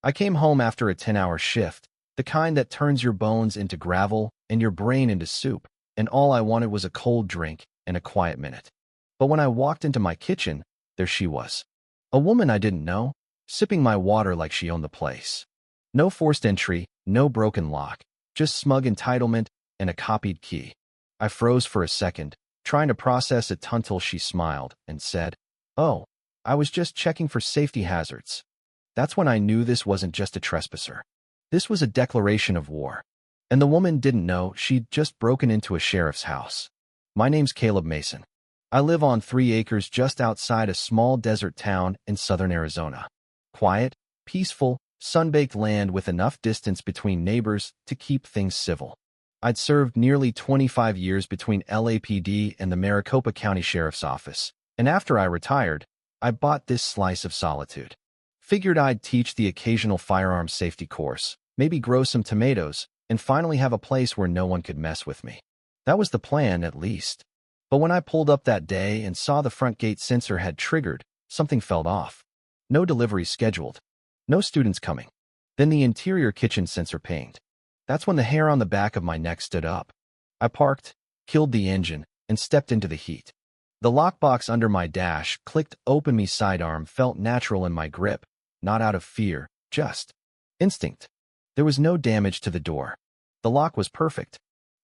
I came home after a 10-hour shift, the kind that turns your bones into gravel and your brain into soup, and all I wanted was a cold drink and a quiet minute. But when I walked into my kitchen, there she was. A woman I didn't know, sipping my water like she owned the place. No forced entry, no broken lock, just smug entitlement and a copied key. I froze for a second, trying to process it until she smiled and said, "Oh, I was just checking for safety hazards." That's when I knew this wasn't just a trespasser. This was a declaration of war. And the woman didn't know she'd just broken into a sheriff's house. My name's Caleb Mason. I live on 3 acres just outside a small desert town in southern Arizona. Quiet, peaceful, sun-baked land with enough distance between neighbors to keep things civil. I'd served nearly 25 years between LAPD and the Maricopa County Sheriff's Office, and after I retired, I bought this slice of solitude. Figured I'd teach the occasional firearms safety course, maybe grow some tomatoes, and finally have a place where no one could mess with me. That was the plan, at least. But when I pulled up that day and saw the front gate sensor had triggered, something felt off. No delivery scheduled. No students coming. Then the interior kitchen sensor pinged. That's when the hair on the back of my neck stood up. I parked, killed the engine, and stepped into the heat. The lockbox under my dash clicked open. My sidearm felt natural in my grip, not out of fear, just instinct. There was no damage to the door. The lock was perfect.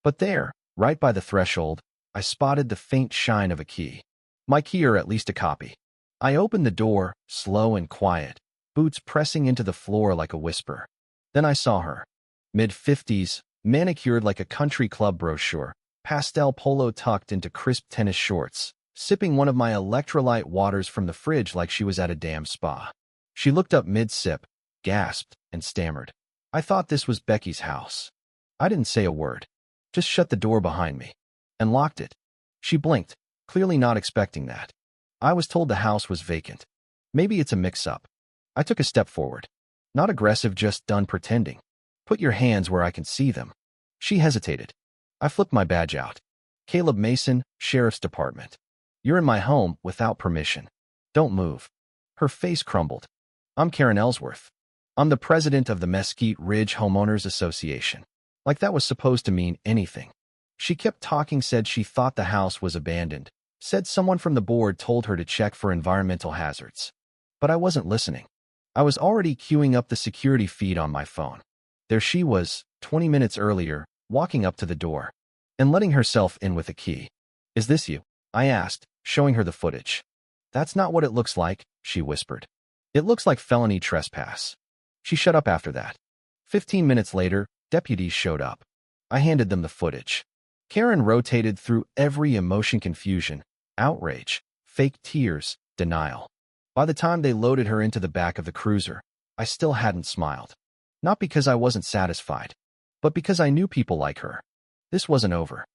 But there, right by the threshold, I spotted the faint shine of a key. My key, or at least a copy. I opened the door, slow and quiet, boots pressing into the floor like a whisper. Then I saw her. Mid-50s, manicured like a country club brochure, pastel polo tucked into crisp tennis shorts, sipping one of my electrolyte waters from the fridge like she was at a damn spa. She looked up mid-sip, gasped, and stammered. I thought this was Becky's house. I didn't say a word. Just shut the door behind me. And locked it. She blinked, clearly not expecting that. I was told the house was vacant. Maybe it's a mix-up. I took a step forward. Not aggressive, just done pretending. Put your hands where I can see them. She hesitated. I flipped my badge out. Caleb Mason, Sheriff's Department. You're in my home without permission. Don't move. Her face crumbled. I'm Karen Ellsworth. I'm the president of the Mesquite Ridge Homeowners Association. Like that was supposed to mean anything. She kept talking, said she thought the house was abandoned, said someone from the board told her to check for environmental hazards. But I wasn't listening. I was already queuing up the security feed on my phone. There she was, 20 minutes earlier, walking up to the door and letting herself in with a key. "Is this you?" I asked, showing her the footage. "That's not what it looks like," she whispered. "It looks like felony trespass." She shut up after that. 15 minutes later, deputies showed up. I handed them the footage. Karen rotated through every emotion: confusion, outrage, fake tears, denial. By the time they loaded her into the back of the cruiser, I still hadn't smiled. Not because I wasn't satisfied, but because I knew people like her. This wasn't over.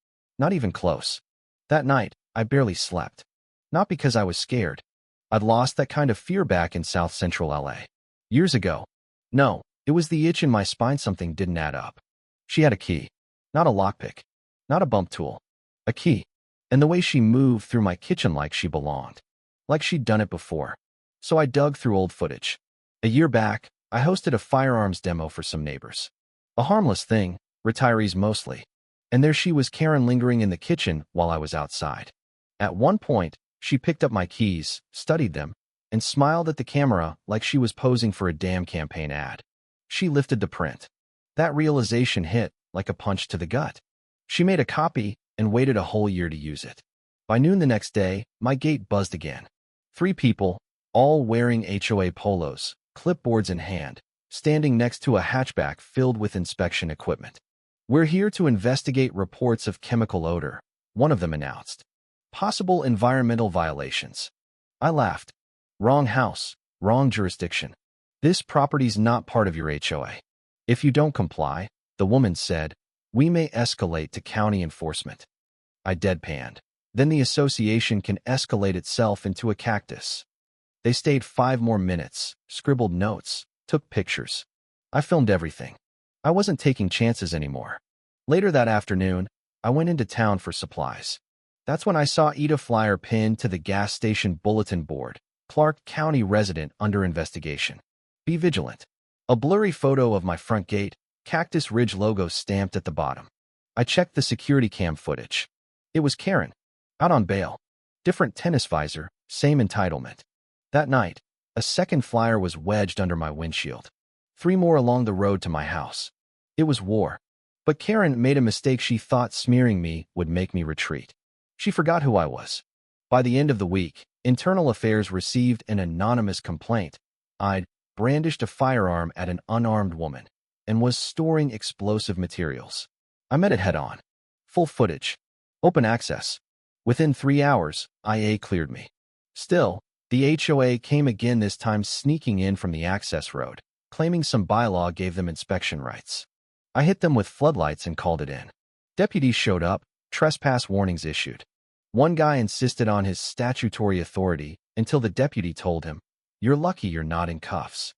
Not even close. That night, I barely slept. Not because I was scared. I'd lost that kind of fear back in South Central LA. Years ago. No, it was the itch in my spine. Something didn't add up. She had a key. Not a lockpick. Not a bump tool. A key. And the way she moved through my kitchen like she belonged. Like she'd done it before. So I dug through old footage. A year back, I hosted a firearms demo for some neighbors. A harmless thing, retirees mostly. And there she was, Karen, lingering in the kitchen while I was outside. At one point, she picked up my keys, studied them, and smiled at the camera like she was posing for a damn campaign ad. She lifted the print. That realization hit like a punch to the gut. She made a copy and waited a whole year to use it. By noon the next day, my gate buzzed again. 3 people, all wearing HOA polos, clipboards in hand, standing next to a hatchback filled with inspection equipment. "We're here to investigate reports of chemical odor," one of them announced. "Possible environmental violations." I laughed. "Wrong house, wrong jurisdiction. This property's not part of your HOA. If you don't comply," the woman said, "we may escalate to county enforcement." I deadpanned. "Then the association can escalate itself into a cactus." They stayed 5 more minutes, scribbled notes, took pictures. I filmed everything. I wasn't taking chances anymore. Later that afternoon, I went into town for supplies. That's when I saw Ida flyer pinned to the gas station bulletin board: "Clark County resident under investigation. Be vigilant." A blurry photo of my front gate, Cactus Ridge logo stamped at the bottom. I checked the security cam footage. It was Karen, out on bail. Different tennis visor, same entitlement. That night, a second flyer was wedged under my windshield. 3 more along the road to my house. It was war. But Karen made a mistake. She thought smearing me would make me retreat. She forgot who I was. By the end of the week, Internal Affairs received an anonymous complaint. I'd brandished a firearm at an unarmed woman and was storing explosive materials. I met it head-on. Full footage. Open access. Within 3 hours, IA cleared me. Still, the HOA came again, this time sneaking in from the access road, claiming some bylaw gave them inspection rights. I hit them with floodlights and called it in. Deputies showed up, trespass warnings issued. One guy insisted on his statutory authority until the deputy told him, "You're lucky you're not in cuffs."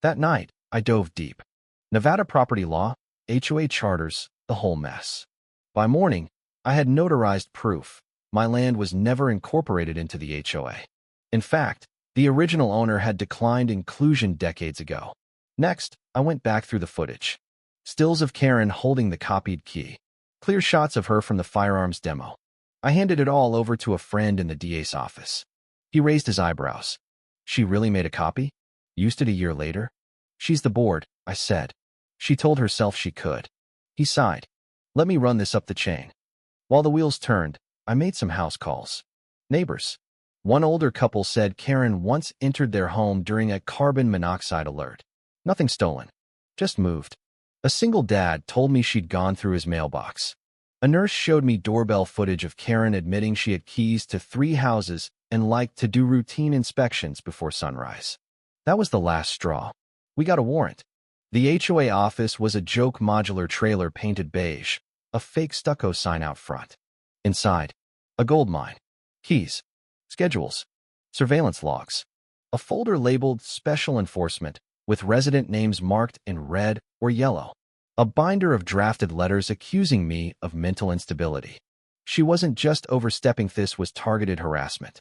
That night, I dove deep. Nevada property law, HOA charters, the whole mess. By morning, I had notarized proof. My land was never incorporated into the HOA. In fact, the original owner had declined inclusion decades ago. Next, I went back through the footage. Stills of Karen holding the copied key. Clear shots of her from the firearms demo. I handed it all over to a friend in the DA's office. He raised his eyebrows. "She really made a copy? Used it a year later?" "She's the board," I said. "She told herself she could." He sighed. "Let me run this up the chain." While the wheels turned, I made some house calls. Neighbors. One older couple said Karen once entered their home during a carbon monoxide alert. Nothing stolen. Just moved. A single dad told me she'd gone through his mailbox. A nurse showed me doorbell footage of Karen admitting she had keys to 3 houses and liked to do routine inspections before sunrise. That was the last straw. We got a warrant. The HOA office was a joke modular trailer painted beige, a fake stucco sign out front. Inside, a gold mine. Keys. Schedules. Surveillance logs. A folder labeled Special Enforcement with resident names marked in red or yellow. A binder of drafted letters accusing me of mental instability. She wasn't just overstepping, this was targeted harassment.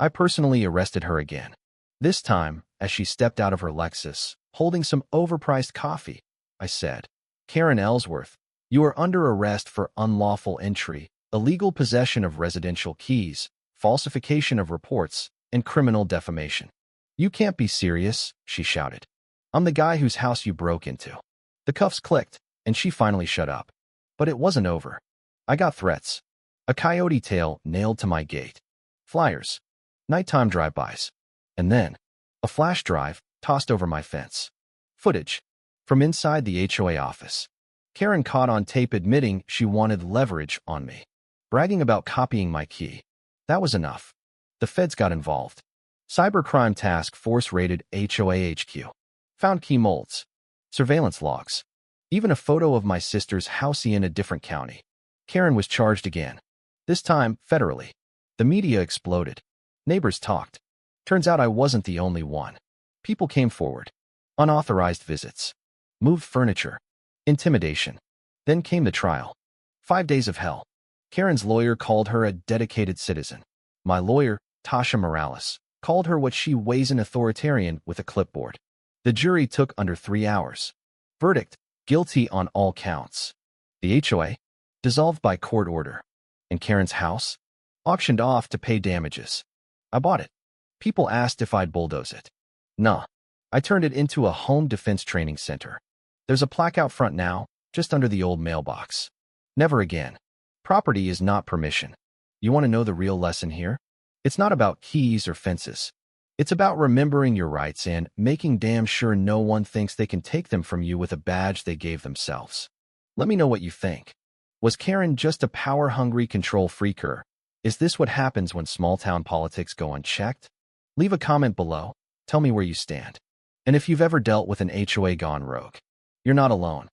I personally arrested her again. This time, as she stepped out of her Lexus, holding some overpriced coffee, I said, "Karen Ellsworth, you are under arrest for unlawful entry, illegal possession of residential keys, falsification of reports, and criminal defamation." "You can't be serious," she shouted. "I'm the guy whose house you broke into." The cuffs clicked, and she finally shut up. But it wasn't over. I got threats. A coyote tail nailed to my gate. Flyers. Nighttime drive-bys. And then, a flash drive tossed over my fence. Footage. From inside the HOA office. Karen caught on tape admitting she wanted leverage on me. Bragging about copying my key. That was enough. The feds got involved. Cybercrime Task Force raided HOA HQ. Found key molds. Surveillance logs. Even a photo of my sister's house in a different county. Karen was charged again. This time, federally. The media exploded. Neighbors talked. Turns out I wasn't the only one. People came forward. Unauthorized visits. Moved furniture. Intimidation. Then came the trial. 5 days of hell. Karen's lawyer called her a dedicated citizen. My lawyer, Tasha Morales, called her what she weighs, an authoritarian with a clipboard. The jury took under 3 hours. Verdict, guilty on all counts. The HOA, dissolved by court order. And Karen's house, auctioned off to pay damages. I bought it. People asked if I'd bulldoze it. Nah. I turned it into a home defense training center. There's a plaque out front now, just under the old mailbox. Never again. Property is not permission. You want to know the real lesson here? It's not about keys or fences. It's about remembering your rights and making damn sure no one thinks they can take them from you with a badge they gave themselves. Let me know what you think. Was Karen just a power-hungry control freaker? Is this what happens when small-town politics go unchecked? Leave a comment below. Tell me where you stand. And if you've ever dealt with an HOA gone rogue, you're not alone.